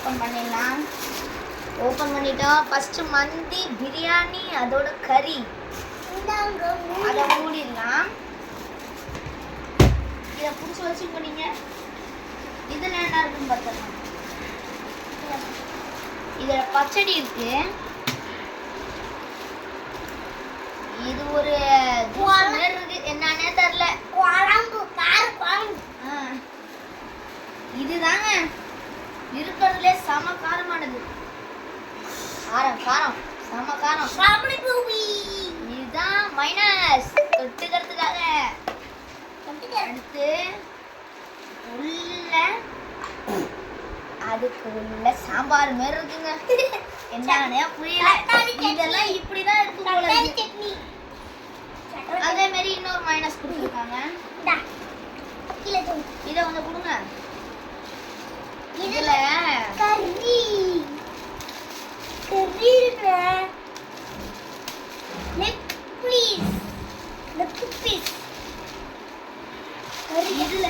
Open பண்ணிடலாம். Open பண்ணிட்டோம். First மந்தி பிரியாணி அதோட கறி அதை மூடிடலாம். இதை பிடிச்சி வச்சுக்கோ. நீங்கள் இதில் என்ன இருக்குன்னு பார்த்துக்கலாம். இதில் பச்சடி இருக்கு. இது ஒரு இருக்கு, என்னன்னே தெரியல. குழம்பு குழம்பு. இதுதாங்க இருக்கிறதுலே செம காரமானது. காரம் காரம் செம காரம். இதுதான் மைனஸ் தொட்டுக்கிறதுக்காக. அடுத்து உள்ள அதுக்கு உள்ள சாம்பார் மாதிரி இருக்குங்க. என்னன்னே புரியல. இதெல்லாம் இப்படிதான் இருக்கு போல இருக்கு. அதே மாதிரி இன்னொரு மைனஸ் கொடுத்துருக்காங்க. இதை வந்து கொடுங்க. இதுல கறி லெக் பீஸ் இதுல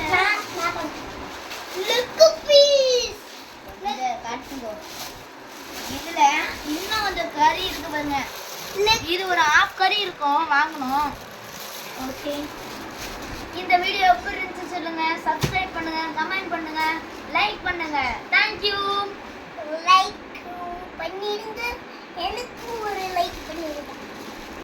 லெக் பீஸ் காட்டுங்க. இதுல இன்னும் அந்த கறி இருக்கு பாருங்க. இது ஒரு ஆஃப் கறி இருக்கும், வாங்கணும். ஓகே, இந்த வீடியோ எப்படி இருந்துச்சு சொல்லுங்க. சப்ஸ்கிரைப் பண்ணுங்க, கமெண்ட் பண்ணுங்க, லைக் பண்ணுங்க. தேங்க்யூ. லைக் பண்ணிடுங்க. எனக்கு ஒரு லைக் பண்ணிடுங்க.